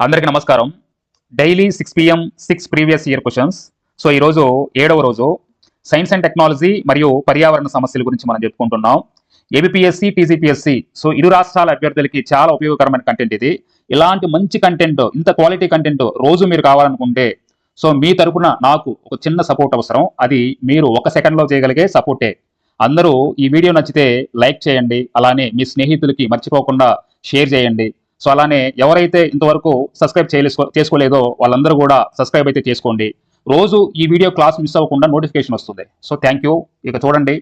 అందరికీ నమస్కారం. Daily 6 PM 6 previous year questions. So ఈరోజు 7వ రోజు సైన్స్ అండ్ టెక్నాలజీ మరియు పర్యావరణ సమస్యల గురించి మనం చెప్పుకుంటున్నాం. ఏబిపిఎస్సి, టీజీపీఎస్సి సో ఇరు రాష్ట్రాల అభ్యర్థులకి చాలా ఉపయోగకరమైన కంటెంట్ ఇది. ఇలాంటి మంచి కంటెంట్, ఇంత క్వాలిటీ కంటెంట్ రోజు మీరు కావాలనుకుంటే సో మీ తరపున నాకు ఒక చిన్న సపోర్ట్ అవసరం. అది మీరు 1 సెకండ్లో చేయగలిగే సపోర్టే. అందరూ ఈ వీడియో నచ్చితే లైక్ చేయండి, అలానే మీ స్నేహితులకి మర్చిపోకుండా షేర్ చేయండి. సో అలానే ఎవరైతే ఇంతవరకు సబ్స్క్రైబ్ చేసుకోలేదో వాళ్ళందరూ కూడా సబ్స్క్రైబ్ అయితే చేసుకోండి. రోజు ఈ వీడియో క్లాస్ మిస్ అవ్వకుండా నోటిఫికేషన్ వస్తుంది. So thank you. ఇక చూడండి,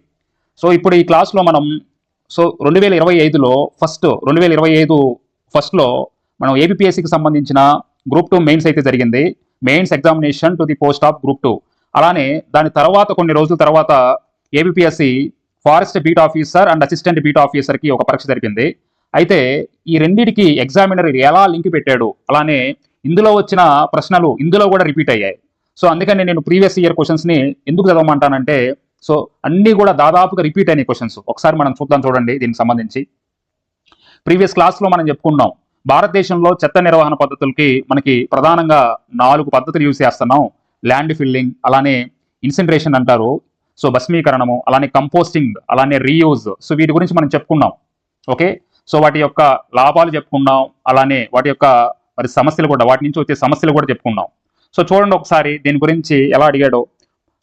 సో ఇప్పుడు ఈ క్లాస్లో మనం 2025లో 2025 ఫస్ట్లో మనం ఏబిపిఎస్సికి సంబంధించిన గ్రూప్ 2 మెయిన్స్ అయితే జరిగింది. Mains examination to the post of group 2. అలానే దాని తర్వాత కొన్ని రోజుల తర్వాత ABPSC forest beat officer and assistant beat ఆఫీసర్కి ఒక పరీక్ష జరిపింది. అయితే ఈ రెండిటికి ఎగ్జామినర్ ఎలా లింక్ పెట్టాడు, అలానే ఇందులో వచ్చిన ప్రశ్నలు ఇందులో కూడా రిపీట్ అయ్యాయి. సో అందుకని నేను ప్రీవియస్ ఇయర్ క్వశ్చన్స్ని ఎందుకు చదవమంటానంటే సో అన్నీ కూడా దాదాపుగా రిపీట్ అయిన క్వశ్చన్స్. ఒకసారి మనం చూడండి దీనికి సంబంధించి. ప్రీవియస్ క్లాస్లో మనం చెప్పుకున్నాం, భారతదేశంలో చెత్త నిర్వహణ పద్ధతులకి మనకి ప్రధానంగా 4 పద్ధతులు యూజ్ చేస్తున్నాం. ల్యాండ్ ఫిల్లింగ్, అలానే ఇన్సినరేషన్ అంటారు, సో భస్మీకరణము, అలానే కంపోస్టింగ్, అలానే రీయూజ్. సో వీటి గురించి మనం చెప్పుకున్నాం. ఓకే, సో వాటి యొక్క లాభాలు చెప్పుకున్నాం, అలానే వాటి యొక్క మరి సమస్యలు కూడా, వాటి నుంచి వచ్చే సమస్యలు కూడా చెప్పుకున్నాం. సో చూడండి ఒకసారి దీని గురించి ఎలా అడిగాడో.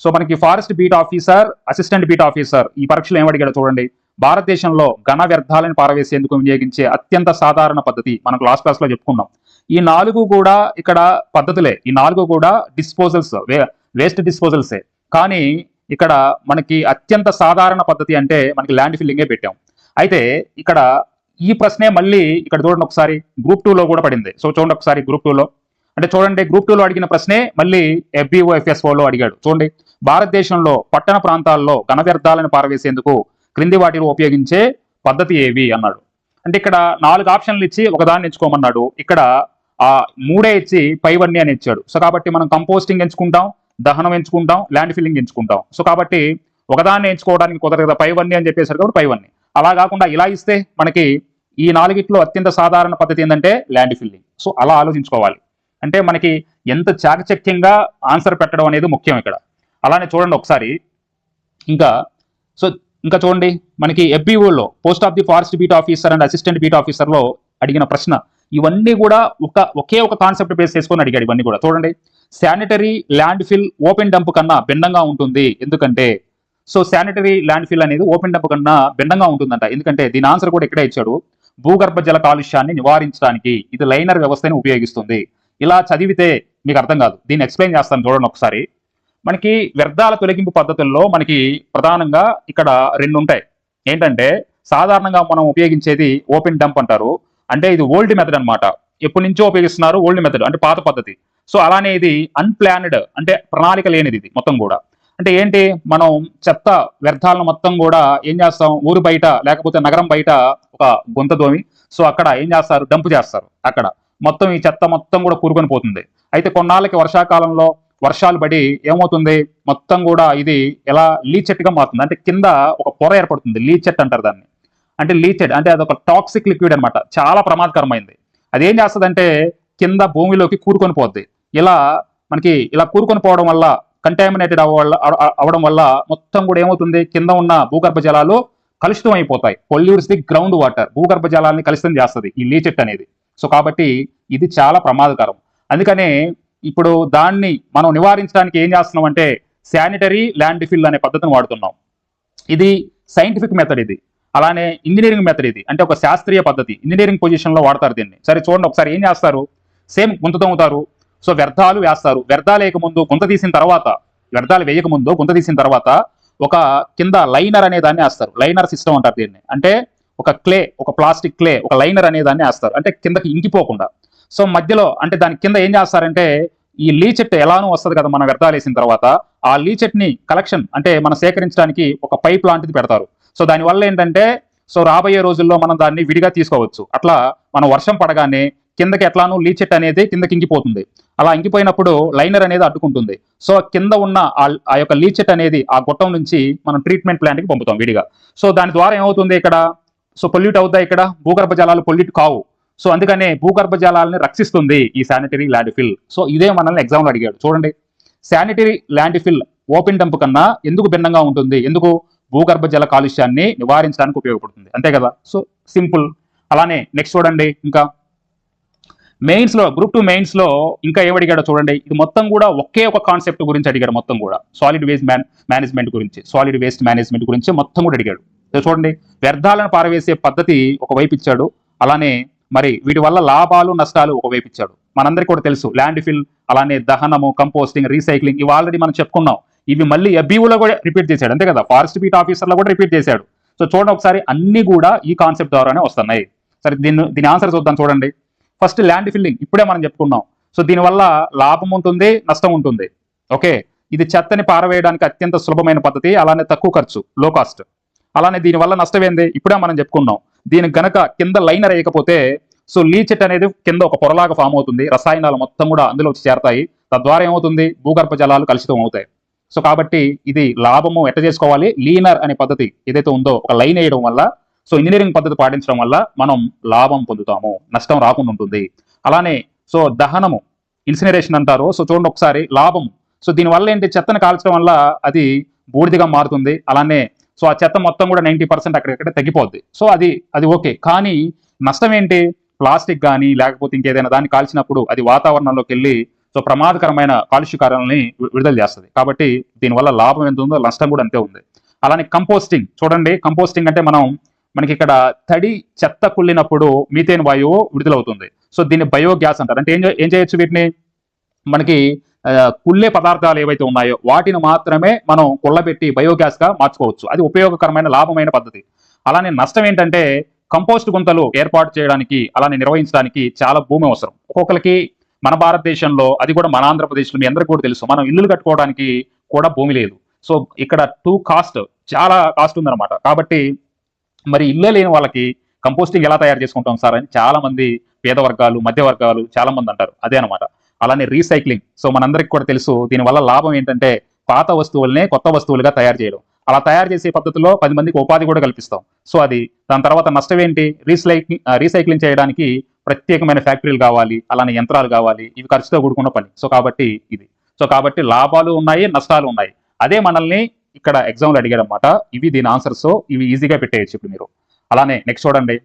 సో మనకి forest beat officer, assistant beat officer ఈ పరీక్షలు ఏం అడిగాడో చూడండి. భారతదేశంలో ఘన వ్యర్థాలను పారవేసేందుకు వినియోగించే అత్యంత సాధారణ పద్ధతి మనకు లాస్ట్ క్లాస్లో చెప్పుకున్నాం. ఈ 4 కూడా ఇక్కడ పద్ధతులే. ఈ 4 కూడా డిస్పోజల్స్, వేస్ట్ డిస్పోజల్సే. కానీ ఇక్కడ మనకి అత్యంత సాధారణ పద్ధతి అంటే మనకి ల్యాండ్ ఫిల్లింగే పెట్టాం. అయితే ఇక్కడ ఈ ప్రశ్నే మళ్ళీ ఇక్కడ చూడండి ఒకసారి గ్రూప్ 2లో కూడా పడింది. సో చూడండి ఒకసారి గ్రూప్ 2లో, అంటే చూడండి గ్రూప్ 2లో అడిగిన ప్రశ్నే మళ్ళీ FBO FSOలో అడిగాడు. చూడండి, భారతదేశంలో పట్టణ ప్రాంతాల్లో ఘన వ్యర్థాలను పారవేసేందుకు క్రింది వాటిలో ఉపయోగించే పద్ధతి ఏవి అన్నాడు. అంటే ఇక్కడ 4 ఆప్షన్లు ఇచ్చి ఒకదాన్ని ఎంచుకోమన్నాడు. ఇక్కడ ఆ 3 ఇచ్చి పైవన్నీ అని ఇచ్చాడు. సో కాబట్టి మనం కంపోస్టింగ్ ఎంచుకుంటాం, దహనం ఎంచుకుంటాం, ల్యాండ్ ఫిల్లింగ్ ఎంచుకుంటాం. సో కాబట్టి ఒకదాన్ని ఎంచుకోవడానికి కుదరదు కదా, పైవన్నీ అని చెప్పేసరికి కాబట్టి పైవన్నీ. అలా కాకుండా ఇలా ఇస్తే మనకి ఈ 4 అత్యంత సాధారణ పద్ధతి ఏంటంటే ల్యాండ్ ఫిల్లింగ్. సో అలా ఆలోచించుకోవాలి. అంటే మనకి ఎంత చాకచక్యంగా ఆన్సర్ పెట్టడం అనేది ముఖ్యం ఇక్కడ. అలానే చూడండి ఒకసారి ఇంకా చూడండి, మనకి FBOలో post of the forest beat officer and assistant beat ఆఫీసర్లో అడిగిన ప్రశ్న ఇవన్నీ కూడా ఒకే ఒక కాన్సెప్ట్ బేస్ చేసుకొని అడిగాడు. ఇవన్నీ కూడా చూడండి, sanitary land fill open dump కన్నా భిన్నంగా ఉంటుంది. ఎందుకంటే సో శానిటరీ ల్యాండ్ ఫిల్ అనేది ఓపెన్ డంప్ కన్నా భిన్నంగా ఉంటుందంట. ఎందుకంటే దీని ఆన్సర్ కూడా ఇక్కడే ఇచ్చాడు. భూగర్భ జల కాలుష్యాన్ని నివారించడానికి ఇది లైనర్ వ్యవస్థని ఉపయోగిస్తుంది. ఇలా చదివితే మీకు అర్థం కాదు, దీన్ని ఎక్స్ప్లెయిన్ చేస్తాను చూడండి ఒకసారి. మనకి వ్యర్థాల తొలగింపు పద్ధతుల్లో మనకి ప్రధానంగా ఇక్కడ 2 ఉంటాయి. ఏంటంటే సాధారణంగా మనం ఉపయోగించేది ఓపెన్ డంప్ అంటారు. అంటే ఇది ఓల్డ్ మెథడ్ అనమాట, ఎప్పటి నుంచో ఉపయోగిస్తున్నారు, ఓల్డ్ మెథడ్ అంటే పాత పద్ధతి. సో అలానే ఇది అన్ప్లాన్డ్ అంటే ప్రణాళిక లేనిది ఇది మొత్తం కూడా. అంటే ఏంటి, మనం చెత్త వ్యర్థాలను మొత్తం కూడా ఏం చేస్తాం, ఊరు బయట లేకపోతే నగరం బయట ఒక గుంత దోమి సో అక్కడ ఏం చేస్తారు, డంప్ చేస్తారు. అక్కడ మొత్తం ఈ చెత్త మొత్తం కూడా కూరుకొని పోతుంది. అయితే కొన్నాళ్ళకి వర్షాకాలంలో వర్షాలు పడి ఏమవుతుంది, మొత్తం కూడా ఇది ఎలా లీచెట్గా మారుతుంది. అంటే కింద ఒక పొర ఏర్పడుతుంది, లీచెట్ అంటారు దాన్ని. అంటే లీచెట్ అంటే అదొక టాక్సిక్ లిక్విడ్ అనమాట, చాలా ప్రమాదకరమైంది. అది ఏం చేస్తుందంటే కింద భూమిలోకి కూరుకొని పోద్ది. మనకి ఇలా కూరుకొని పోవడం వల్ల, కంటామినేటెడ్ అవ్వడం వల్ల మొత్తం కూడా ఏమవుతుంది, కింద ఉన్న భూగర్భ జలాలు కలుషితం అయిపోతాయి. పొల్యూట్స్ ది గ్రౌండ్ వాటర్, భూగర్భ జలాన్ని కలుషితం చేస్తుంది ఈ లీచెట్ అనేది. సో కాబట్టి ఇది చాలా ప్రమాదకరం. అందుకనే ఇప్పుడు దాన్ని మనం నివారించడానికి ఏం చేస్తున్నాం అంటే శానిటరీ ల్యాండ్ ఫిల్ అనే పద్ధతిని వాడుతున్నాం. ఇది సైంటిఫిక్ మెథడ్ ఇది. అలానే ఇంజనీరింగ్ మెథడ్ ఇది, అంటే ఒక శాస్త్రీయ పద్ధతి. ఇంజనీరింగ్ పొజిషన్లో వాడతారు దీన్ని. సరే చూడండి ఒకసారి ఏం చేస్తారు, సేమ్ గుంత తవ్వుతారు. సో వ్యర్థాలు వేస్తారు. వ్యర్థాలు వేయకముందు గుంత తీసిన తర్వాత, వ్యర్థాలు వేయకముందు గుంత తీసిన తర్వాత ఒక కింద లైనర్ అనే దాన్ని వేస్తారు. లైనర్ సిస్టమ్ అంటారు దీన్ని. అంటే ఒక ప్లాస్టిక్ క్లే, ఒక లైనర్ అనే దాన్ని వేస్తారు, అంటే కిందకి ఇంకిపోకుండా. సో మధ్యలో అంటే దాని కింద ఏం చేస్తారంటే ఈ లీచెట్ ఎలానూ వస్తుంది కదా మన వ్యర్థాలు వేసిన తర్వాత, ఆ లీచెట్ ని కలెక్షన్ అంటే మనం సేకరించడానికి ఒక పైప్ లాంటిది పెడతారు. సో దానివల్ల ఏంటంటే సో రాబోయే రోజుల్లో మనం దాన్ని విడిగా తీసుకోవచ్చు. అట్లా మనం వర్షం పడగానే కిందకి ఎట్లానూ లీచెట్ అనేది కిందకి ఇంకిపోతుంది. అలా ఇంకిపోయినప్పుడు లైనర్ అనేది అడ్డుకుంటుంది. సో కింద ఉన్న ఆ యొక్క లీచెట్ అనేది ఆ గొట్టం నుంచి మనం ట్రీట్మెంట్ ప్లాంట్కి పంపుతాం విడిగా. సో దాని ద్వారా ఏమవుతుంది, ఇక్కడ సో పొల్యూట్ అవుతాయి, ఇక్కడ భూగర్భ జలాలు పొల్యూట్ కావు. సో అందుకనే భూగర్భ జలాలని రక్షిస్తుంది ఈ శానిటరీ ల్యాండ్ ఫిల్. సో ఇదే మనల్ని ఎగ్జామ్లో అడిగాడు. చూడండి, sanitary land fill open dump కన్నా ఎందుకు భిన్నంగా ఉంటుంది? ఎందుకు? భూగర్భ జల కాలుష్యాన్ని నివారించడానికి ఉపయోగపడుతుంది, అంతే కదా. So simple. అలానే నెక్స్ట్ చూడండి, ఇంకా మెయిన్స్ లో గ్రూప్ 2 మెయిన్స్ లో ఇంకా ఏమడిగాడో చూడండి. ఇది మొత్తం కూడా ఒకే ఒక కాన్సెప్ట్ గురించి అడిగాడు. మొత్తం కూడా సాలిడ్ వేస్ట్ మేనేజ్మెంట్ గురించి మొత్తం కూడా అడిగాడు. చూడండి, వ్యర్థాలను పారవేసే పద్ధతి ఒకవైపు ఇచ్చాడు, అలానే మరి వీటి వల్ల లాభాలు నష్టాలు ఒకవైపు ఇచ్చాడు. మనందరికీ కూడా తెలుసు ల్యాండ్ ఫిల్, అలానే దహనము, కంపోస్టింగ్, రీసైక్లింగ్, ఇవి ఆల్రెడీ మనం చెప్పుకున్నాం. ఇవి మళ్ళీ ఎఫ్బీఓలో కూడా రిపీట్ చేశాడు, అంతే కదా. ఫారెస్ట్ బీట్ ఆఫీసర్లో కూడా రిపీట్ చేశాడు. సో చూడండి ఒకసారి, అన్ని కూడా ఈ కాన్సెప్ట్ ద్వారానే వస్తున్నాయి. సరే, దీని ఆన్సర్ చూద్దాం. చూడండి, ఫస్ట్ ల్యాండ్ ఫిల్లింగ్ ఇప్పుడే మనం చెప్పుకున్నాం. సో దీనివల్ల లాభం ఉంటుంది, నష్టం ఉంటుంది. ఓకే, ఇది చెత్తని పారవేయడానికి అత్యంత సులభమైన పద్ధతి, అలానే తక్కువ ఖర్చు, లో కాస్ట్. అలానే దీనివల్ల నష్టం ఏంది? ఇప్పుడే మనం చెప్పుకున్నాం. దీనికి గనక కింద లైనర్ వేయకపోతే సో లీచెట్ అనేది కింద ఒక పొరలాగా ఫామ్ అవుతుంది, రసాయనాలు మొత్తం కూడా అందులో వచ్చి చేరతాయి. తద్వారా ఏమవుతుంది? భూగర్భ జలాలు కలుషితం అవుతాయి. సో కాబట్టి ఇది లాభము ఎట్ట చేసుకోవాలి? లీనర్ అనే పద్ధతి ఏదైతే ఉందో, ఒక లైన్ వేయడం వల్ల, సో ఇంజనీరింగ్ పద్ధతి పాటించడం వల్ల మనం లాభం పొందుతాము, నష్టం రాకుండా ఉంటుంది. అలానే సో దహనము, ఇన్సినరేషన్ అంటారు. సో చూడండి ఒకసారి, లాభం. సో దీనివల్ల ఏంటి? చెత్తను కాల్చడం వల్ల అది బూడిదిగా మారుతుంది. అలానే సో ఆ చెత్త మొత్తం కూడా 90% అక్కడెక్కడ తగ్గిపోద్ది. సో అది ఓకే. కానీ నష్టం ఏంటి? ప్లాస్టిక్ కానీ లేకపోతే ఇంకేదైనా దాన్ని కాల్చినప్పుడు అది వాతావరణంలోకి వెళ్ళి సో ప్రమాదకరమైన కాలుష్యకారాలని విడుదల చేస్తుంది. కాబట్టి దీనివల్ల లాభం ఎంత ఉందో నష్టం కూడా అంతే ఉంది. అలానే కంపోస్టింగ్ చూడండి, కంపోస్టింగ్ అంటే మనకి ఇక్కడ తడి చెత్త కుళ్ళినప్పుడు మీథేన్ వాయువు విడుదలవుతుంది. సో దీన్ని బయోగ్యాస్ అంటారు. అంటే ఏం చేయొచ్చు? వీటిని మనకి కుళ్ళే పదార్థాలు ఏవైతే ఉన్నాయో వాటిని మాత్రమే మనం కుళ్ళబెట్టి బయోగ్యాస్ గా మార్చుకోవచ్చు. అది ఉపయోగకరమైన లాభమైన పద్ధతి. అలానే నష్టం ఏంటంటే కంపోస్ట్ గుంతలు ఏర్పాటు చేయడానికి, అలానే నిర్వహించడానికి చాలా భూమి అవసరం. ఒక్కొక్కరికి మన భారతదేశంలో, అది కూడా మన ఆంధ్రప్రదేశ్లో మీ అందరికీ కూడా తెలుసు, మనం ఇల్లులు కట్టుకోవడానికి కూడా భూమి లేదు. సో ఇక్కడ చాలా కాస్ట్ ఉందన్నమాట. కాబట్టి మరి ఇల్లే లేని వాళ్ళకి కంపోస్టింగ్ ఎలా తయారు చేసుకుంటాం సార్ అని చాలా మంది పేద వర్గాలు, మధ్య వర్గాలు చాలా మంది అంటారు. అదే అనమాట. అలానే రీసైక్లింగ్. సో మనందరికి కూడా తెలుసు, దీనివల్ల లాభం ఏంటంటే పాత వస్తువులనే కొత్త వస్తువులుగా తయారు చేయడం. అలా తయారు చేసే పద్ధతిలో 10 మందికి ఉపాధి కూడా కల్పిస్తాం. సో దాని తర్వాత నష్టం ఏంటి? రీసైక్లింగ్ చేయడానికి ప్రత్యేకమైన ఫ్యాక్టరీలు కావాలి, అలానే యంత్రాలు కావాలి. ఇవి ఖర్చుతో కూడుకున్న పని. సో కాబట్టి లాభాలు ఉన్నాయి, నష్టాలు ఉన్నాయి. అదే మనల్ని ఇక్కడ ఎగ్జామ్లో అడిగాడు అనమాట. ఇవి దీని ఆన్సర్స్. ఇవి ఈజీగా పెట్టేయచ్చు ఇప్పుడు మీరు. అలానే నెక్స్ట్ చూడండి,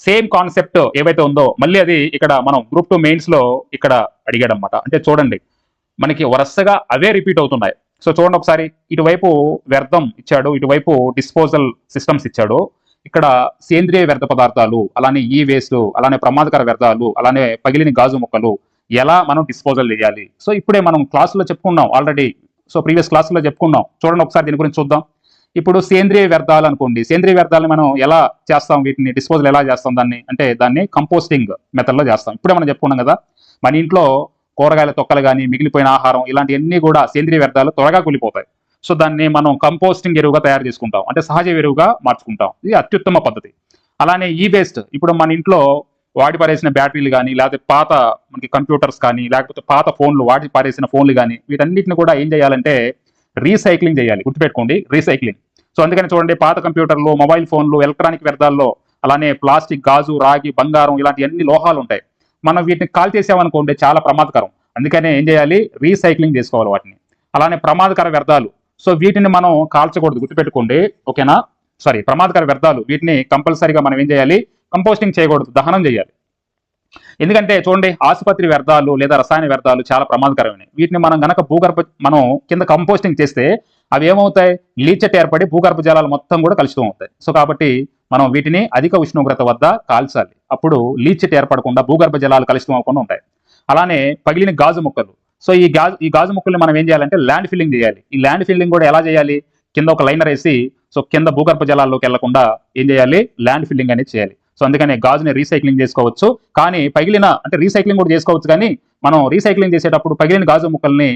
సేమ్ కాన్సెప్ట్ ఏవైతే ఉందో మళ్ళీ అది ఇక్కడ మనం గ్రూప్ 2 మెయిన్స్ లో ఇక్కడ అడిగాడు అనమాట. అంటే చూడండి, మనకి వరుసగా అవే రిపీట్ అవుతున్నాయి. సో చూడండి ఒకసారి, ఇటువైపు వ్యర్థం ఇచ్చాడు, ఇటువైపు డిస్పోజల్ సిస్టమ్స్ ఇచ్చాడు. ఇక్కడ సేంద్రియ వ్యర్థ పదార్థాలు, అలానే ఈ వేస్ట్, అలానే ప్రమాదకర వ్యర్థాలు, అలానే పగిలిన గాజు ముక్కలు ఎలా మనం డిస్పోజల్ చేయాలి. సో ఇప్పుడే మనం క్లాసులో చెప్పుకున్నాం ఆల్రెడీ. సో ప్రీవియస్ క్లాసులో చెప్పుకున్నాం. చూడండి ఒకసారి దీని గురించి చూద్దాం. ఇప్పుడు సేంద్రియ వ్యర్థాలు అనుకోండి, సేంద్రియ వ్యర్థాలను మనం ఎలా చేస్తాం? వీటిని డిస్పోజల్ ఎలా చేస్తాం? దాన్ని కంపోస్టింగ్ మెథడ్లో చేస్తాం. ఇప్పుడే మనం చెప్పుకున్నాం కదా, మన ఇంట్లో కూరగాయల తొక్కలు కానీ, మిగిలిపోయిన ఆహారం, ఇలాంటివన్నీ కూడా సేంద్రియ వ్యర్థాలు త్వరగా కూలిపోతాయి. సో దాన్ని మనం కంపోస్టింగ్ ఎరువుగా తయారు చేసుకుంటాం, అంటే సహజ ఎరువుగా మార్చుకుంటాం. ఇది అత్యుత్తమ పద్ధతి. అలానే ఈ వేస్ట్, ఇప్పుడు మన ఇంట్లో వాడి పారేసిన బ్యాటరీలు కానీ, లేకపోతే పాత మనకి కంప్యూటర్స్ కానీ, లేకపోతే పాత ఫోన్లు, వాడి పారేసిన ఫోన్లు కానీ, వీటన్నిటిని కూడా ఏం చేయాలంటే రీసైక్లింగ్ చేయాలి. గుర్తుపెట్టుకోండి, రీసైక్లింగ్. సో అందుకని చూడండి, పాత కంప్యూటర్లు, మొబైల్ ఫోన్లు, ఎలక్ట్రానిక్ వ్యర్థాల్లో, అలానే ప్లాస్టిక్, గాజు, రాగి, బంగారం, ఇలాంటి అన్ని లోహాలు ఉంటాయి. మనం వీటిని కాల్ చేసామనుకోండి చాలా ప్రమాదకరం. అందుకనే ఏం చేయాలి? రీసైక్లింగ్ చేసుకోవాలి వాటిని. అలానే ప్రమాదకర వ్యర్థాలు, సో వీటిని మనం కాల్చకూడదు, గుర్తుపెట్టుకోండి. ఓకేనా? ప్రమాదకర వ్యర్థాలు, వీటిని కంపల్సరీగా మనం ఏం చేయాలి? కంపోస్టింగ్ చేయకూడదు, దహనం చేయాలి. ఎందుకంటే చూడండి, ఆసుపత్రి వ్యర్థాలు లేదా రసాయన వ్యర్థాలు చాలా ప్రమాదకరమైనవి. వీటిని మనం గనక మనం కింద కంపోస్టింగ్ చేస్తే అవి ఏమవుతాయి? లీచెట్ ఏర్పడి భూగర్భ జలాలు మొత్తం కూడా కలుషితం అవుతాయి. సో కాబట్టి మనం వీటిని అధిక ఉష్ణోగ్రత వద్ద కాల్చాలి. అప్పుడు లీచెట్ ఏర్పడకుండా భూగర్భ జలాలు కలుషితం అవ్వకుండా ఉంటాయి. అలానే పగిలిన గాజు ముక్కలు, సో ఈ గాజు ముక్కల్ని మనం ఏం చేయాలంటే ల్యాండ్ ఫిల్లింగ్ చేయాలి. ఈ ల్యాండ్ ఫిల్లింగ్ కూడా ఎలా చేయాలి? కింద ఒక లైనర్ వేసి, సో కింద భూగర్భ జలాల్లోకి వెళ్లకుండా ఏం చేయాలి? ల్యాండ్ ఫిల్లింగ్ అనేది చేయాలి. సో అందుకనే గాజుని రీసైక్లింగ్ చేసుకోవచ్చు, కానీ రీసైక్లింగ్ కూడా చేసుకోవచ్చు, కానీ మనం రీసైక్లింగ్ చేసేటప్పుడు పగిలిన గాజు ముక్కల్ని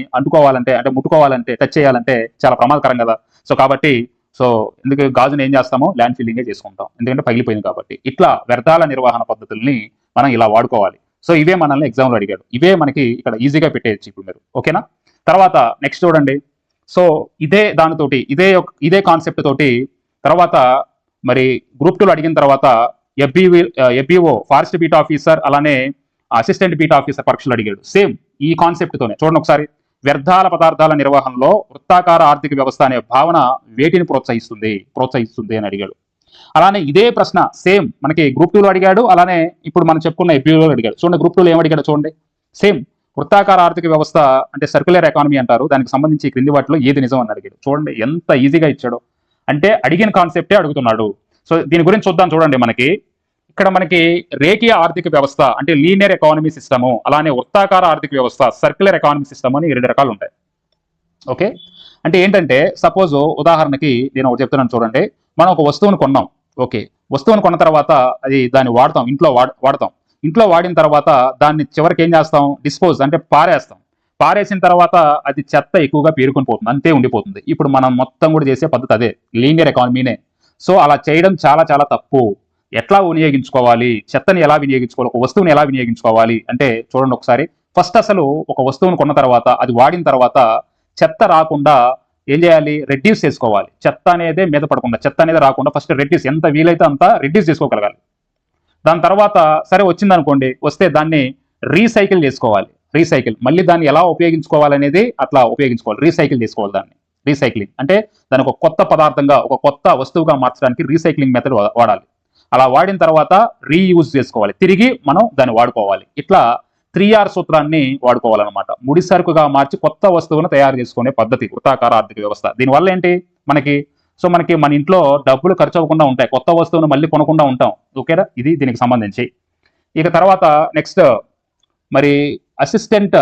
ముట్టుకోవాలంటే, టచ్ చేయాలంటే చాలా ప్రమాదకరం కదా. సో కాబట్టి ఎందుకు గాజుని ఏం చేస్తామో ల్యాండ్ ఫిల్లింగే చేసుకుంటాం, ఎందుకంటే పగిలిపోయింది కాబట్టి. ఇట్లా వ్యర్థాల నిర్వహణ పద్ధతుల్ని మనం ఇలా వాడుకోవాలి. సో ఇవే మనల్ని ఎగ్జామ్లో అడిగాడు. ఇవే మనకి ఇక్కడ ఈజీగా పెట్టేయచ్చు ఇప్పుడు మీరు. ఓకేనా? తర్వాత నెక్స్ట్ చూడండి. సో ఇదే కాన్సెప్ట్ తోటి తర్వాత మరి గ్రూప్ 2లో అడిగిన తర్వాత ఎఫ్బిఓ ఫారెస్ట్ బీట్ ఆఫీసర్ అలానే అసిస్టెంట్ బీట్ ఆఫీసర్ పరీక్షలు అడిగాడు. సేమ్ ఈ కాన్సెప్ట్తోనే చూడండి ఒకసారి. వ్యర్థాల పదార్థాల నిర్వహణలో వృత్తాకార ఆర్థిక వ్యవస్థ అనే భావన వేటిని ప్రోత్సహిస్తుంది అని అడిగాడు. అలానే ఇదే ప్రశ్న సేమ్ మనకి గ్రూప్ 2లో అడిగాడు, అలానే ఇప్పుడు మనం చెప్పుకున్న ఎఫ్బిఓలో అడిగాడు. చూడండి గ్రూప్ 2లో ఏమడిగాడు చూడండి. సేమ్ వృత్తాకార ఆర్థిక వ్యవస్థ అంటే సర్క్యులర్ ఎకానమీ అంటారు, దానికి సంబంధించి క్రింది వాటిలో ఏది నిజం అని అడిగాడు. చూడండి ఎంత ఈజీగా ఇచ్చాడు, అంటే అడిగిన కాన్సెప్టే అడుగుతున్నాడు. సో దీని గురించి చూద్దాం. చూడండి మనకి ఇక్కడ మనకి రేఖీయ ఆర్థిక వ్యవస్థ అంటే లీనియర్ ఎకానమీ సిస్టము, అలానే వృత్తాకార ఆర్థిక వ్యవస్థ సర్క్యులర్ ఎకానమీ సిస్టమ్ అని 2 రకాలు ఉంటాయి. ఓకే, అంటే ఏంటంటే సపోజ్ ఉదాహరణకి నేను ఒకటి చెప్తున్నాను చూడండి. మనం ఒక వస్తువును కొన్నాం. ఓకే, వస్తువును కొన్న తర్వాత అది దాన్ని వాడతాం, ఇంట్లో వాడతాం. ఇంట్లో వాడిన తర్వాత దాన్ని చివరికి ఏం చేస్తాం, డిస్పోజ్ అంటే పారేస్తాం. పారేసిన తర్వాత అది చెత్త ఎక్కువగా పేరుకొని పోతుంది, అంతే ఉండిపోతుంది. ఇప్పుడు మనం మొత్తం కూడా చేసే పద్ధతి అదే, లీనియర్ ఎకానమీనే. సో అలా చేయడం చాలా చాలా తప్పు. ఎట్లా వినియోగించుకోవాలి, చెత్తని ఎలా వినియోగించుకోవాలి, ఒక వస్తువుని ఎలా వినియోగించుకోవాలి అంటే చూడండి ఒకసారి. ఫస్ట్ అసలు ఒక వస్తువును కొన్న తర్వాత అది వాడిన తర్వాత చెత్త రాకుండా ఏం చేయాలి, రెడ్యూస్ చేసుకోవాలి. చెత్త అనేది మీద పడకుండా, చెత్త అనేది రాకుండా ఫస్ట్ రెడ్యూస్, ఎంత వీలైతే అంత రెడ్యూస్ చేసుకోగలగాలి. దాని తర్వాత సరే వచ్చింది అనుకోండి, వస్తే దాన్ని రీసైకిల్ చేసుకోవాలి. మళ్ళీ దాన్ని ఎలా ఉపయోగించుకోవాలనేది అట్లా ఉపయోగించుకోవాలి, రీసైకిల్ చేసుకోవాలి. దాన్ని రీసైక్లింగ్ అంటే దాన్ని ఒక కొత్త పదార్థంగా, ఒక కొత్త వస్తువుగా మార్చడానికి రీసైక్లింగ్ మెథడ్ వాడాలి. అలా వాడిన తర్వాత రీయూజ్ చేసుకోవాలి, తిరిగి మనం దాన్ని వాడుకోవాలి. ఇట్లా 3R సూత్రాన్ని వాడుకోవాలన్నమాట. ముడి సరుకుగా మార్చి కొత్త వస్తువును తయారు చేసుకునే పద్ధతి వృత్తాకార ఆర్థిక వ్యవస్థ. దీనివల్ల ఏంటి మనకి, సో మనకి మన ఇంట్లో డబ్బులు ఖర్చు అవ్వకుండా ఉంటాయి, కొత్త వస్తువును మళ్ళీ కొనకుండా ఉంటాం. ఓకేనా, ఇది దీనికి సంబంధించి. ఇక తర్వాత నెక్స్ట్ మరి అసిస్టెంట్,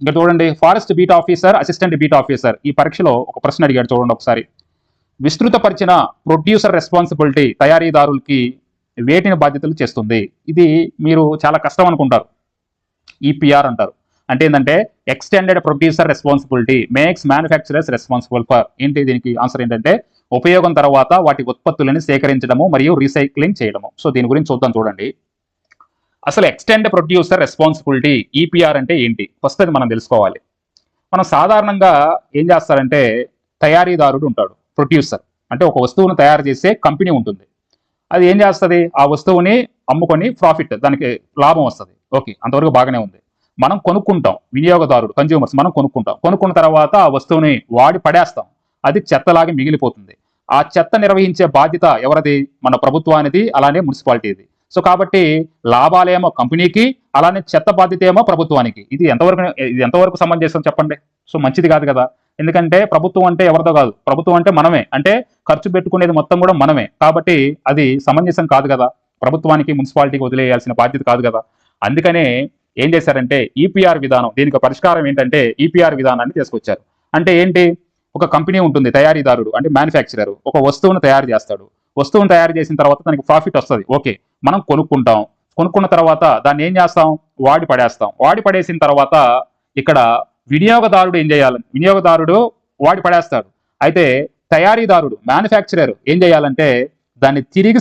ఇంకా చూడండి forest beat officer, assistant beat officer. ఈ పరీక్షలో ఒక ప్రశ్న అడిగాడు చూడండి ఒకసారి. విస్తృతపరిచిన ప్రొడ్యూసర్ రెస్పాన్సిబిలిటీ తయారీదారులకి వేటిని బాధ్యతలు చేస్తుంది? ఇది మీరు చాలా కష్టం అనుకుంటారు. ఈపీఆర్ అంటారు. అంటే ఏంటంటే extended producer responsibility makes manufacturers responsible for. ఏంటి దీనికి ఆన్సర్ ఏంటంటే ఉపయోగం తర్వాత వాటి ఉత్పత్తులను సేకరించడము మరియు రీసైక్లింగ్ చేయడము. సో దీని గురించి చూద్దాం చూడండి. అసలు ఎక్స్టెండ్ ప్రొడ్యూసర్ రెస్పాన్సిబిలిటీ ఈపీఆర్ అంటే ఏంటి, ఫస్ట్ అది మనం తెలుసుకోవాలి. మనం సాధారణంగా ఏం చేస్తారంటే తయారీదారుడు ఉంటాడు, ప్రొడ్యూసర్ అంటే ఒక వస్తువును తయారు చేసే కంపెనీ ఉంటుంది. అది ఏం చేస్తుంది, ఆ వస్తువుని అమ్ముకొని ప్రాఫిట్, దానికి లాభం వస్తుంది. ఓకే, అంతవరకు బాగానే ఉంది. మనం కొనుక్కుంటాం, వినియోగదారుడు కన్జ్యూమర్స్ మనం కొనుక్కున్న తర్వాత ఆ వస్తువుని వాడి పడేస్తాం, అది చెత్తలాగా మిగిలిపోతుంది. ఆ చెత్త నిర్వహించే బాధ్యత ఎవరిది, మన ప్రభుత్వానిది, అలానే మున్సిపాలిటీది. సో కాబట్టి లాభాలేమో కంపెనీకి, అలానే చెత్త బాధ్యత ఏమో ప్రభుత్వానికి. ఇది ఎంతవరకు సమంజసం చెప్పండి? సో మంచిది కాదు కదా. ఎందుకంటే ప్రభుత్వం అంటే ఎవరితో కాదు, ప్రభుత్వం అంటే మనమే, అంటే ఖర్చు పెట్టుకునేది మొత్తం కూడా మనమే. కాబట్టి అది సమంజసం కాదు కదా, ప్రభుత్వానికి మున్సిపాలిటీకి వదిలేయాల్సిన బాధ్యత కాదు కదా. అందుకనే ఏం చేశారంటే ఈపీఆర్ విధానం, దీనికి పరిష్కారం ఏంటంటే ఈపీఆర్ విధానాన్ని తీసుకొచ్చారు. అంటే ఏంటి, ఒక కంపెనీ ఉంటుంది, తయారీదారుడు అంటే మ్యానుఫ్యాక్చరర్ ఒక వస్తువును తయారు చేస్తాడు. వస్తువును తయారు చేసిన తర్వాత దానికి ప్రాఫిట్ వస్తుంది. ఓకే, మనం కొనుక్కున్న తర్వాత దాన్ని ఏం చేస్తాం, వాడి పడేసిన తర్వాత ఇక్కడ వినియోగదారుడు ఏం చేయాలి, వినియోగదారుడు వాడి పడేస్తాడు. అయితే తయారీదారుడు మ్యానుఫ్యాక్చరర్ ఏం చేయాలంటే దాన్ని తిరిగి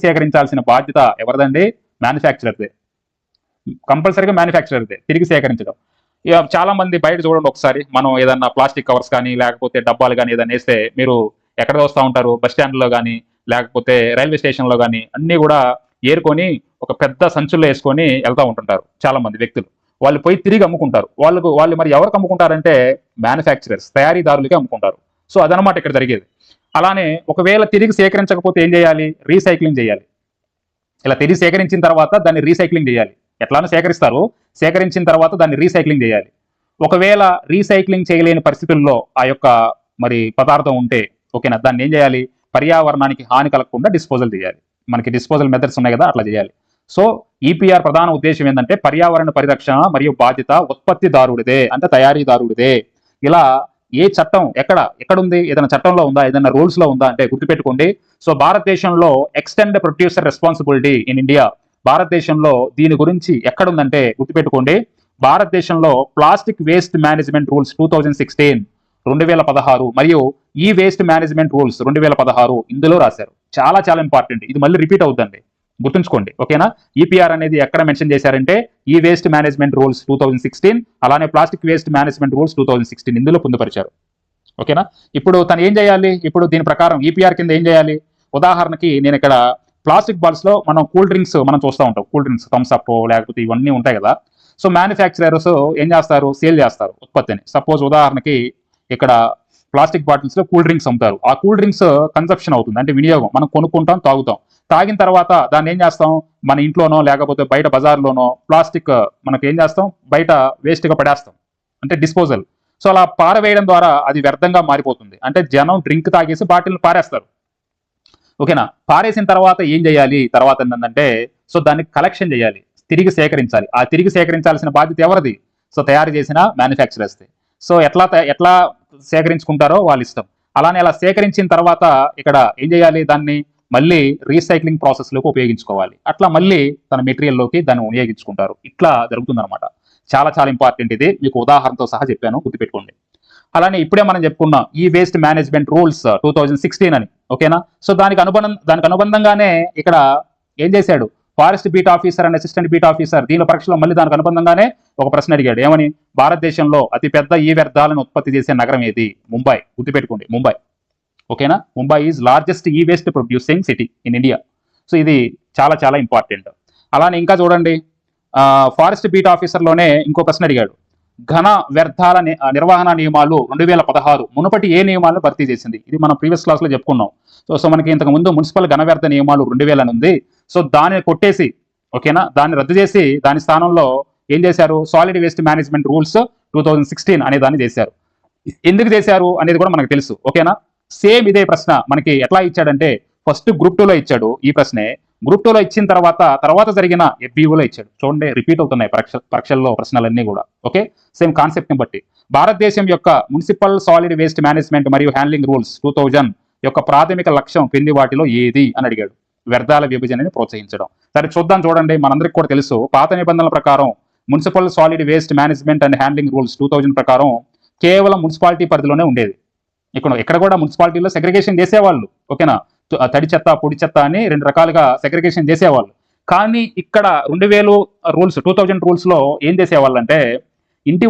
సేకరించాల్సిన బాధ్యత ఎవరిదండి, మ్యానుఫ్యాక్చరర్దే. కంపల్సరీగా మ్యానుఫ్యాక్చరర్దే తిరిగి సేకరించడం. ఇక చాలా మంది బయట చూడండి ఒకసారి, మనం ఏదన్నా ప్లాస్టిక్ కవర్స్ కానీ లేకపోతే డబ్బాలు కానీ ఏదైనా వేస్తే మీరు ఎక్కడ వస్తూ ఉంటారు, బస్ స్టాండ్లో కానీ లేకపోతే రైల్వే స్టేషన్లో కానీ అన్నీ కూడా ఏరుకొని ఒక పెద్ద సంచుల్లో వేసుకొని వెళ్తూ ఉంటుంటారు చాలా మంది వ్యక్తులు. వాళ్ళు పోయి తిరిగి అమ్ముకుంటారు. వాళ్ళు మరి ఎవరికి అమ్ముకుంటారంటే మ్యానుఫ్యాక్చరర్స్, తయారీదారులకి అమ్ముకుంటారు. సో అదనమాట ఇక్కడ జరిగేది. అలానే ఒకవేళ తిరిగి సేకరించకపోతే ఏం చేయాలి, రీసైక్లింగ్ చేయాలి. ఇలా తిరిగి సేకరించిన తర్వాత దాన్ని రీసైక్లింగ్ చేయాలి. ఎట్లానో సేకరించిన తర్వాత దాన్ని రీసైక్లింగ్ చేయాలి. ఒకవేళ రీసైక్లింగ్ చేయలేని పరిస్థితుల్లో ఆ యొక్క మరి పదార్థం ఉంటే ఓకేనా, దాన్ని ఏం చేయాలి, పర్యావరణానికి హాని కలగకుండా డిస్పోజల్ చేయాలి. మనకి డిస్పోజల్ మెథడ్స్ ఉన్నాయి కదా, అట్లా చేయాలి. సో ఈపీఆర్ ప్రధాన ఉద్దేశం ఏంటంటే పర్యావరణ పరిరక్షణ మరియు బాధ్యత ఉత్పత్తిదారుడిదే, అంటే తయారీదారుడిదే. ఇలా ఏ చట్టం ఎక్కడుంది, ఏదైనా చట్టంలో ఉందా, ఏదైనా రూల్స్ లో ఉందా అంటే గుర్తుపెట్టుకోండి. సో భారతదేశంలో extend producer responsibility in India, భారతదేశంలో దీని గురించి ఎక్కడుందంటే గుర్తుపెట్టుకోండి. భారతదేశంలో ప్లాస్టిక్ వేస్ట్ మేనేజ్మెంట్ రూల్స్ 2016 మరియు ఈ వేస్ట్ మేనేజ్మెంట్ రూల్స్ 2016 ఇందులో రాశారు. చాలా చాలా ఇంపార్టెంట్, ఇది మళ్ళీ రిపీట్ అవుతుంది, గుర్తుంచుకోండి. ఓకేనా, ఈపీఆర్ అనేది ఎక్కడ మెన్షన్ చేశారంటే ఈ వేస్ట్ మేనేజ్మెంట్ రూల్స్ 2016, అలానే ప్లాస్టిక్ వేస్ట్ మేనేజ్మెంట్ రూల్స్ 2016 ఇందులో పొందుపరిచారు. ఓకేనా, ఇప్పుడు తను ఏం చేయాలి, ఇప్పుడు దీని ప్రకారం ఈపీఆర్ కింద ఏం చేయాలి, ఉదాహరణకి నేను ఇక్కడ ప్లాస్టిక్ బాల్స్లో మనం కూల్ డ్రింక్స్ మనం చూస్తూ ఉంటాం, కూల్ డ్రింక్స్ థమ్స్ అప్ లేకపోతే ఇవన్నీ ఉంటాయి కదా. సో మ్యానుఫ్యాక్చరర్స్ ఏం చేస్తారు, సేల్ చేస్తారు ఉత్పత్తిని. సపోజ్ ఉదాహరణకి ఇక్కడ ప్లాస్టిక్ బాటిల్స్లో కూల్ డ్రింక్స్ అమ్ముతారు. ఆ కూల్ డ్రింక్స్ కన్సప్షన్ అవుతుంది, అంటే వినియోగం, మనం కొనుక్కుంటాం, తాగుతాం. తాగిన తర్వాత దాన్ని ఏం చేస్తాం, మన ఇంట్లోనో లేకపోతే బయట బజార్లోనో ప్లాస్టిక్ మనకి ఏం చేస్తాం, బయట వేస్ట్గా పడేస్తాం, అంటే డిస్పోజల్. సో అలా పారవేయడం ద్వారా అది వ్యర్థంగా మారిపోతుంది. అంటే జనం డ్రింక్ తాగేసి బాటిల్ని పారేస్తారు. ఓకేనా, పారేసిన తర్వాత ఏం చేయాలి, తర్వాత ఏంటంటే సో దాన్ని కలెక్షన్ చేయాలి, తిరిగి సేకరించాలి. ఆ తిరిగి సేకరించాల్సిన బాధ్యత ఎవరిది, సో తయారు చేసిన మ్యానుఫ్యాక్చరర్స్ది. సో ఎట్లా సేకరించుకుంటారో వాళ్ళ ఇష్టం. అలానే అలా సేకరించిన తర్వాత ఇక్కడ ఏం చేయాలి, దాన్ని మళ్ళీ రీసైక్లింగ్ ప్రాసెస్లోకి ఉపయోగించుకోవాలి. అట్లా మళ్ళీ తన మెటీరియల్లోకి దాన్ని వినియోగించుకుంటారు. ఇట్లా జరుగుతుందన్నమాట. చాలా చాలా ఇంపార్టెంట్ ఇది, మీకు ఉదాహరణతో సహా చెప్పాను, గుర్తుపెట్టుకోండి. అలానే ఇప్పుడే మనం చెప్పుకున్నాం ఈ వేస్ట్ మేనేజ్మెంట్ రూల్స్ 2016 అని. ఓకేనా, సో దానికి అనుబంధంగానే ఇక్కడ ఏం చేశాడు, forest beat officer and assistant beat officer దీనిలో పరీక్షలో మళ్ళీ దానికి అనుబంధంగానే ఒక ప్రశ్న అడిగాడు. ఏమని, భారతదేశంలో అతిపెద్ద ఈ వ్యర్థాలను ఉత్పత్తి చేసే నగరం ఏది, ముంబై. గుర్తుపెట్టుకోండి, ముంబై. ఓకేనా, ముంబై ఈజ్ లార్జెస్ట్ ఈ waste producing city in India. So ఇది చాలా చాలా ఇంపార్టెంట్. అలానే ఇంకా చూడండి, ఫారెస్ట్ బీట్ ఆఫీసర్లోనే ఇంకో ప్రశ్న అడిగాడు. ఘన వ్యర్థాల నిర్వహణ నియమాలు 2016 మునుపటి ఏ నియమాలను భర్తీ చేసింది. ఇది మనం ప్రీవియస్ క్లాస్లో చెప్పుకున్నాం. సో మనకి ఇంతకు ముందు మున్సిపల్ ఘన వ్యర్థ నియమాలు 2000 అని ఉంది. సో దాన్ని కొట్టేసి, ఓకేనా, దాన్ని రద్దు చేసి దాని స్థానంలో ఏం చేశారు, సాలిడ్ వేస్ట్ మేనేజ్మెంట్ రూల్స్ 2016 అనే దాన్ని చేశారు. ఎందుకు చేశారు అనేది కూడా మనకు తెలుసు. ఓకేనా, సేమ్ ఇదే ప్రశ్న మనకి ఎట్లా ఇచ్చాడంటే ఫస్ట్ గ్రూప్ 2లో ఇచ్చాడు ఈ ప్రశ్నే. గ్రూప్ 2లో ఇచ్చిన తర్వాత జరిగిన FBOలో ఇచ్చాడు. చూడండి, రిపీట్ అవుతున్నాయి పరీక్షల్లో ప్రశ్నలన్నీ కూడా. ఓకే, సేమ్ కాన్సెప్ట్ ని బట్టి భారతదేశం యొక్క మున్సిపల్ సాలిడ్ వేస్ట్ మేనేజ్మెంట్ మరియు హ్యాండ్లింగ్ రూల్స్ 2000 యొక్క ప్రాథమిక లక్ష్యం క్రింది వాటిలో ఏది అని అడిగాడు. వ్యర్థాల విభజనని ప్రోత్సహించడం. సరే చూద్దాం. చూడండి, మనందరికీ కూడా తెలుసు పాత నిబంధనల ప్రకారం municipal solid waste management and handling rules 2000 ప్రకారం కేవలం మున్సిపాలిటీ పరిధిలోనే ఉండేది. ఇక్కడ కూడా మున్సిపాలిటీలో సెగ్రిగేషన్ చేసేవాళ్ళు. ఓకేనా, తడి చెత్త పొడి చెత్త అని 2 రకాలుగా సెగ్రిగేషన్ చేసేవాళ్ళు. కానీ ఇక్కడ 2000 రూల్స్ లో ఏం చేసేవాళ్ళు అంటే ఇంటి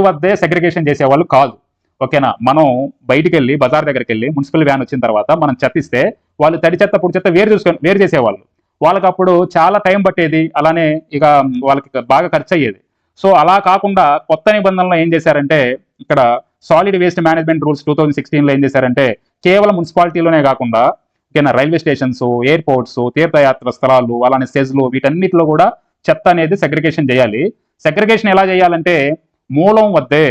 వద్దే సెగ్రిగేషన్ చేసేవాళ్ళు కాదు. ఓకేనా, మనం బయటికి వెళ్ళి బజార్ దగ్గరికి వెళ్ళి మున్సిపల్ వ్యాన్ వచ్చిన తర్వాత మనం చెత్త ఇస్తే వాళ్ళు తడి చెత్త పొడి చెత్త వేరు చేసేవాళ్ళు. వాళ్ళకి అప్పుడు చాలా టైం పట్టేది, అలానే ఇక వాళ్ళకి బాగా ఖర్చు అయ్యేది. సో అలా కాకుండా కొత్త నిబంధనలో ఏం చేశారంటే ఇక్కడ సాలిడ్ వేస్ట్ మేనేజ్మెంట్ రూల్స్ 2016లో ఏం చేశారంటే కేవలం మున్సిపాలిటీలోనే కాకుండా ఓకేనా రైల్వే స్టేషన్స్, ఎయిర్పోర్ట్స్, తీర్థయాత్ర స్థలాలు, అలానే సెజ్లు, వీటన్నిటిలో కూడా చెత్త అనేది సెగ్రిగేషన్ చేయాలి. సెగ్రిగేషన్ ఎలా చేయాలంటే మూలం వద్దే,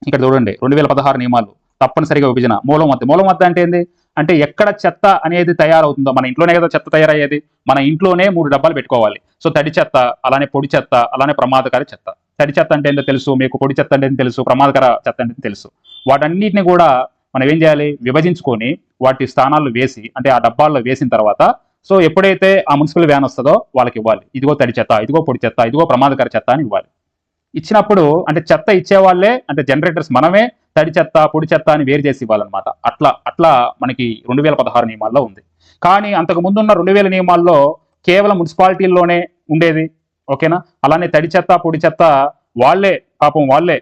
ఇక్కడ చూడండి 2016 నియమాలు తప్పనిసరిగా విభజన మూలం వద్ద అంటే ఏంది అంటే ఎక్కడ చెత్త అనేది తయారవుతుందో, మన ఇంట్లోనే కదా చెత్త తయారయ్యేది, మన ఇంట్లోనే 3 డబ్బాలు పెట్టుకోవాలి. సో తడి చెత్త, అలానే పొడి చెత్త, అలానే ప్రమాదకర చెత్త. తడి చెత్త అంటే ఏంటో తెలుసు మీకు, పొడి చెత్త అంటే తెలుసు, ప్రమాదకర చెత్త అంటే తెలుసు. వాటన్నిటిని కూడా మనం ఏం చేయాలి, విభజించుకొని వాటి స్థానాల్లో వేసి, అంటే ఆ డబ్బాల్లో వేసిన తర్వాత సో ఎప్పుడైతే ఆ మున్సిపల్ వ్యాన్ వస్తుందో వాళ్ళకి ఇవ్వాలి. ఇదిగో తడి చెత్త, ఇదిగో పొడి చెత్త, ఇదిగో ప్రమాదకర చెత్త అని ఇవ్వాలి. ఇచ్చినప్పుడు అంటే చెత్త ఇచ్చేవాళ్ళే, అంటే జనరేటర్స్ మనమే తడి చెత్త పొడి చెత్త అని వేరు చేసి ఇవ్వాలన్నమాట. అట్లా మనకి 2016 నియమాల్లో ఉంది. కానీ అంతకు ముందున్న 2000 నియమాల్లో కేవలం మున్సిపాలిటీల్లోనే ఉండేది. ఓకేనా, అలానే తడి చెత్త పొడి చెత్త వాళ్ళే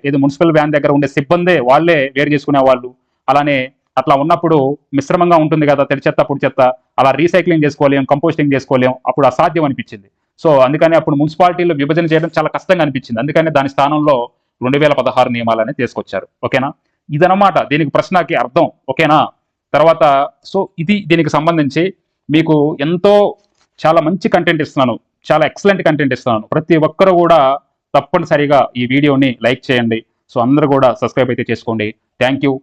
ఏదో మున్సిపల్ వ్యాన్ దగ్గర ఉండే సిబ్బందే వాళ్ళే వేరు చేసుకునే వాళ్ళు. అలానే అట్లా ఉన్నప్పుడు మిశ్రమంగా ఉంటుంది కదా తడి చెత్త పొడి చెత్త, అలా రీసైక్లింగ్ చేసుకోలేం, కంపోస్టింగ్ చేసుకోలేం, అప్పుడు అసాధ్యం అనిపించింది. సో అందుకని అప్పుడు మున్సిపాలిటీలో విభజన చేయడం చాలా కష్టంగా అనిపించింది. అందుకని దాని స్థానంలో 2016 నియమాలని తీసుకొచ్చారు. ఓకేనా, ఇదనమాట దీనికి ప్రశ్నకి అర్థం. ఓకేనా, తర్వాత సో ఇది దీనికి సంబంధించి మీకు చాలా మంచి కంటెంట్ ఇస్తున్నాను, చాలా ఎక్సలెంట్ కంటెంట్ ఇస్తున్నాను. ప్రతి ఒక్కరు కూడా తప్పనిసరిగా ఈ వీడియోని లైక్ చేయండి. సో అందరూ కూడా సబ్స్క్రైబ్ అయితే చేసుకోండి. Thank you.